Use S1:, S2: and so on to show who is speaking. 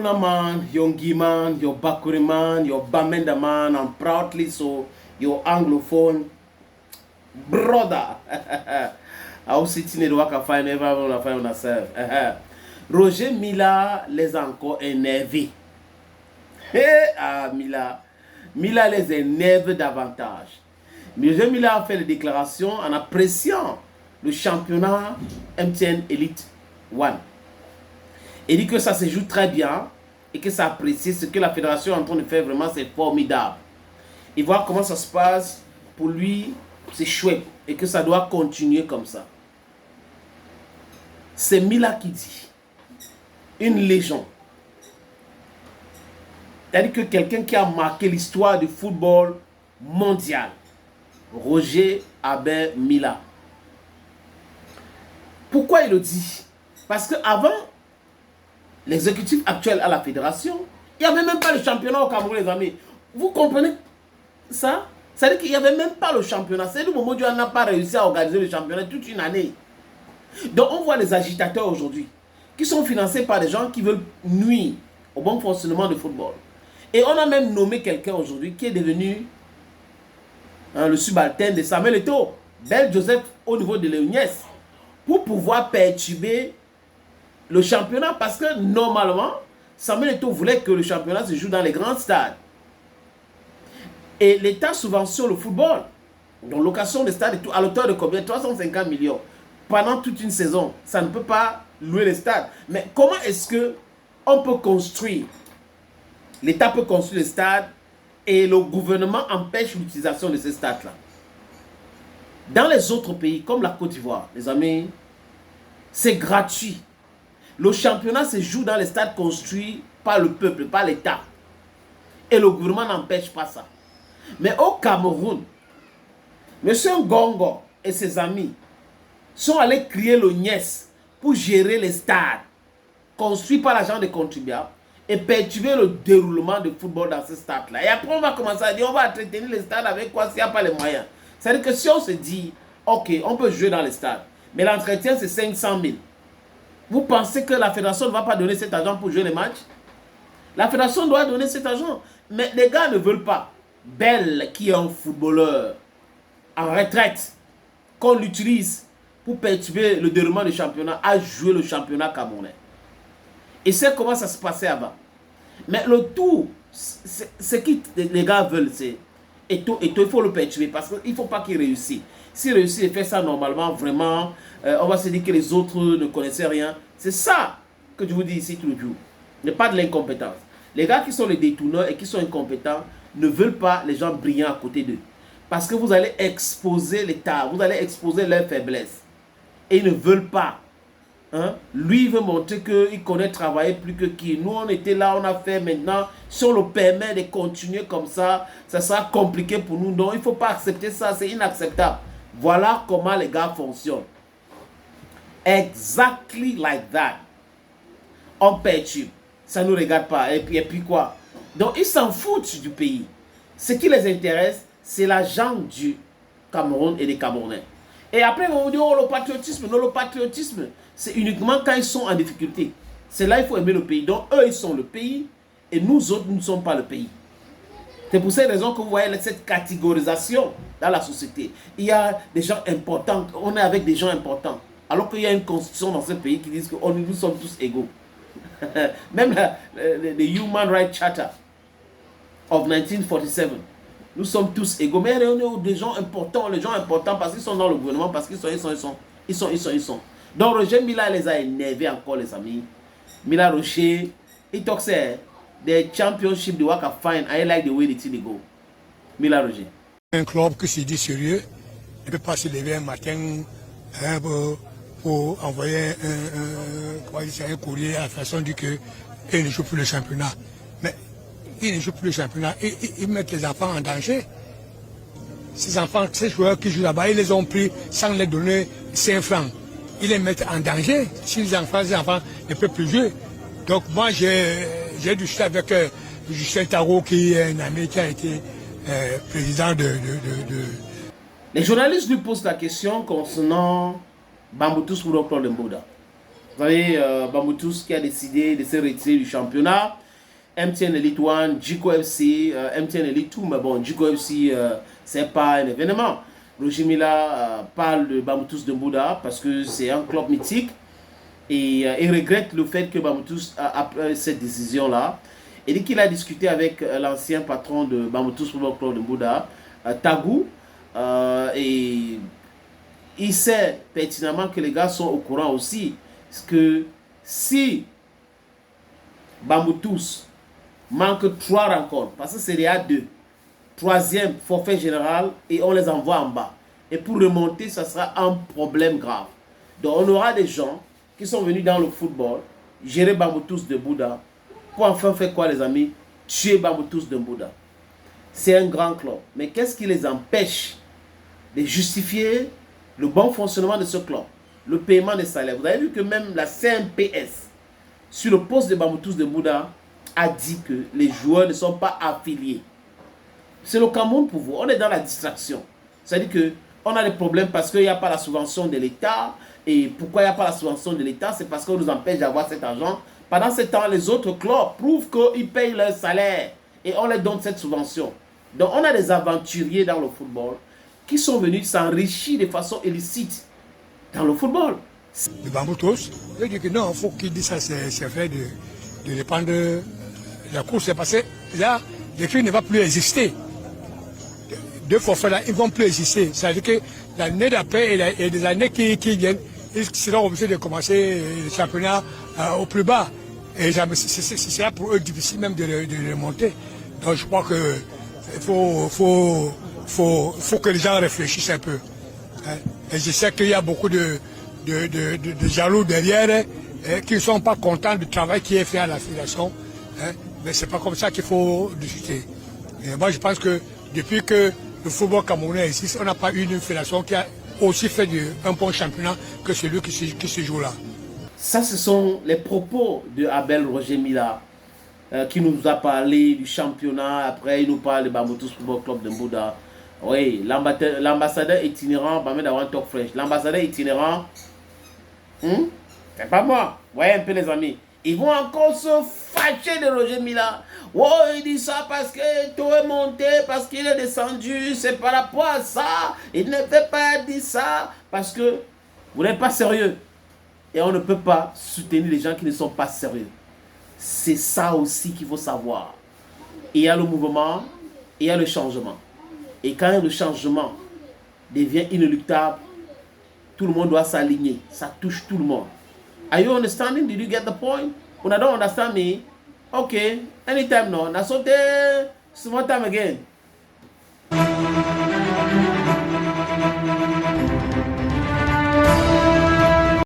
S1: Haruna man, your Ngi man, your Bakuri man, your Bamenda man, and proudly so, your Anglophone brother. I was sitting in the work, I find everyone, I find myself. Roger Mila les a encore énervés. Mila. Mila les énerve davantage. Roger Mila a fait des déclarations en appréciant le championnat MTN Elite One. Il dit que ça se joue très bien et que ça apprécie ce que la fédération est en train de faire. Vraiment, c'est formidable. Il voit comment ça se passe. Pour lui, c'est chouette et que ça doit continuer comme ça. C'est Mila qui dit, une légende. C'est-à-dire que quelqu'un qui a marqué l'histoire du football mondial, Roger Abel Mila. Pourquoi il le dit? Parce qu'avant, l'exécutif actuel à la fédération, il n'y avait même pas le championnat au Cameroun, les amis. Vous comprenez ça? C'est-à-dire qu'il n'y avait même pas le championnat. C'est le moment où on n'a pas réussi à organiser le championnat toute une année. Donc on voit les agitateurs aujourd'hui qui sont financés par des gens qui veulent nuire au bon fonctionnement du football. Et on a même nommé quelqu'un aujourd'hui qui est devenu le subalterne de Samuel Eto'o, Bel Joseph au niveau de l'Euniès, pour pouvoir perturber le championnat, parce que normalement, Samuel Eto'o voulait que le championnat se joue dans les grands stades. Et l'État subventionne le football. Donc location de stade à l'auteur de combien? 350 millions. Pendant toute une saison, ça ne peut pas louer les stades. Mais comment est-ce que on peut construire? L'État peut construire les stades et le gouvernement empêche l'utilisation de ces stades-là. Dans les autres pays, comme la Côte d'Ivoire, les amis, c'est gratuit. Le championnat se joue dans les stades construits par le peuple, par l'État. Et le gouvernement n'empêche pas ça. Mais au Cameroun, M. Ngongo et ses amis sont allés crier le nièce pour gérer les stades construits par l'argent des contribuables et perturber le déroulement du football dans ces stades-là. Et après, on va commencer à dire, on va entretenir les stades avec quoi s'il n'y a pas les moyens. C'est-à-dire que si on se dit, ok, on peut jouer dans les stades, mais l'entretien c'est 500 000. Vous pensez que la fédération ne va pas donner cet argent pour jouer les matchs? La fédération doit donner cet argent. Mais les gars ne veulent pas. Bel, qui est un footballeur en retraite, qu'on l'utilise pour perturber le déroulement du championnat, a joué le championnat camerounais. Et c'est comment ça se passait avant. Mais le tout, ce que les gars veulent, c'est il faut le perturber parce qu'il ne faut pas qu'il réussisse. S'il réussit et fait ça normalement, vraiment, on va se dire que les autres ne connaissaient rien. C'est ça que je vous dis ici tout le jour. Il n'y a pas de l'incompétence. Les gars qui sont les détourneurs et qui sont incompétents ne veulent pas les gens brillants à côté d'eux. Parce que vous allez exposer l'État, vous allez exposer leurs faiblesses. Et ils ne veulent pas. Hein? Lui, il veut montrer qu'il connaît travailler plus que qui. Nous, on était là, on a fait maintenant. Si on le permet de continuer comme ça, ça sera compliqué pour nous. Donc, il ne faut pas accepter ça, c'est inacceptable. Voilà comment les gars fonctionnent. Exactly like that. On perturbe. Ça ne nous regarde pas. Et puis quoi? Donc, ils s'en foutent du pays. Ce qui les intéresse, c'est l'argent du Cameroun et des Camerounais. Et après, on vous dit, oh, le patriotisme. Non, le patriotisme, c'est uniquement quand ils sont en difficulté. C'est là qu'il faut aimer le pays. Donc, eux, ils sont le pays et nous autres, nous ne sommes pas le pays. C'est pour cette raison que vous voyez cette catégorisation dans la société. Il y a des gens importants, on est avec des gens importants. Alors qu'il y a une constitution dans ce pays qui dit que nous sommes tous égaux. Même le Human Rights Charter of 1947. Nous sommes tous égaux. Mais on est des gens importants, les gens importants parce qu'ils sont dans le gouvernement, parce qu'ils sont. Donc Roger Mila les a énervés encore, les amis. Mila Rocher, il talk say the championship, the work of fine. I like the way the team go. Mila Roger.
S2: Un club qui se dit sérieux, il ne peut pas se lever un matin pour envoyer un courrier à la façon de dire qu'il ne joue plus le championnat. Mais ils ne jouent plus le championnat. Ils mettent les enfants en danger. Ces enfants, ces joueurs qui jouent là-bas, ils les ont pris sans les donner 5 francs. Ils les mettent en danger. Si les enfants ne peuvent plus jouer. Donc moi, j'ai discuté avec Justin Tarot, qui est un ami qui a été président de...
S1: Les journalistes lui posent la question concernant Bamboutou Souro Claude Mbouda. Vous avez Bamboutus qui a décidé de se retirer du championnat. MTN Elite One, Djiko FC, MTN Elite 2, mais bon, Djiko FC, c'est pas un événement. Roger Mila parle de Bamboutus de Mbouda parce que c'est un club mythique et il regrette le fait que Bamboutus a pris cette décision-là. Et dès qu'il a discuté avec l'ancien patron de Bamboutus Football Club de Mbouda, Tagou, et il sait pertinemment que les gars sont au courant aussi, que si Bamboutus manque 3 rencontres, parce que c'est à 2, troisième forfait général et on les envoie en bas. Et pour remonter, ça sera un problème grave. Donc on aura des gens qui sont venus dans le football, gérer Bamboutus de Mbouda, pour enfin faire quoi les amis? Tuer Bamboutus de Mbouda. C'est un grand club. Mais qu'est-ce qui les empêche de justifier le bon fonctionnement de ce club? Le paiement des salaires. Vous avez vu que même la CNPS, sur le poste de Bamboutus de Mbouda, a dit que les joueurs ne sont pas affiliés. C'est le Cameroun pour vous. On est dans la distraction. C'est-à-dire qu'on a des problèmes parce qu'il n'y a pas la subvention de l'État. Et pourquoi il n'y a pas la subvention de l'État? C'est parce qu'on nous empêche d'avoir cet argent. Pendant ce temps, les autres clubs prouvent qu'ils payent leur salaire. Et on leur donne cette subvention. Donc on a des aventuriers dans le football qui sont venus s'enrichir de façon illicite dans le football.
S2: Le Bamboutus, je dis que non, il faut qu'il dise ça, c'est vrai de dépendre de la course. C'est parce que là, l'équipe ne va plus exister. 2 forfaits là, ils ne vont plus exister. C'est-à-dire que l'année d'après et des années qui viennent, ils seront obligés de commencer le championnat au plus bas. Et c'est pour eux difficile même de remonter. Donc je crois que faut que les gens réfléchissent un peu. Et je sais qu'il y a beaucoup de jaloux derrière qui ne sont pas contents du travail qui est fait à la fédération. Mais c'est pas comme ça qu'il faut discuter. Et moi je pense que depuis que le football camerounais existe, on n'a pas eu une fédération qui a aussi fait un bon championnat que celui qui se joue là.
S1: Ça, ce sont les propos de Abel Roger Mila qui nous a parlé du championnat. Après, il nous parle de Bamboutus Football Club de Mbouda. Oui, l'ambassadeur itinérant, l'ambassadeur itinérant, c'est pas moi. Vous voyez un peu les amis. Ils vont encore se fâcher de Roger Mila. Oh, il dit ça parce que tout est monté, parce qu'il est descendu. C'est par rapport à ça. Il ne peut pas dire ça parce que vous n'êtes pas sérieux. Et on ne peut pas soutenir les gens qui ne sont pas sérieux. C'est ça aussi qu'il faut savoir. Il y a le mouvement, il y a le changement. Et quand le changement devient inéluctable, tout le monde doit s'aligner. Ça touche tout le monde. Are you understanding? Did you get the point? When I don't understand me, okay, anytime no. Na so small time again.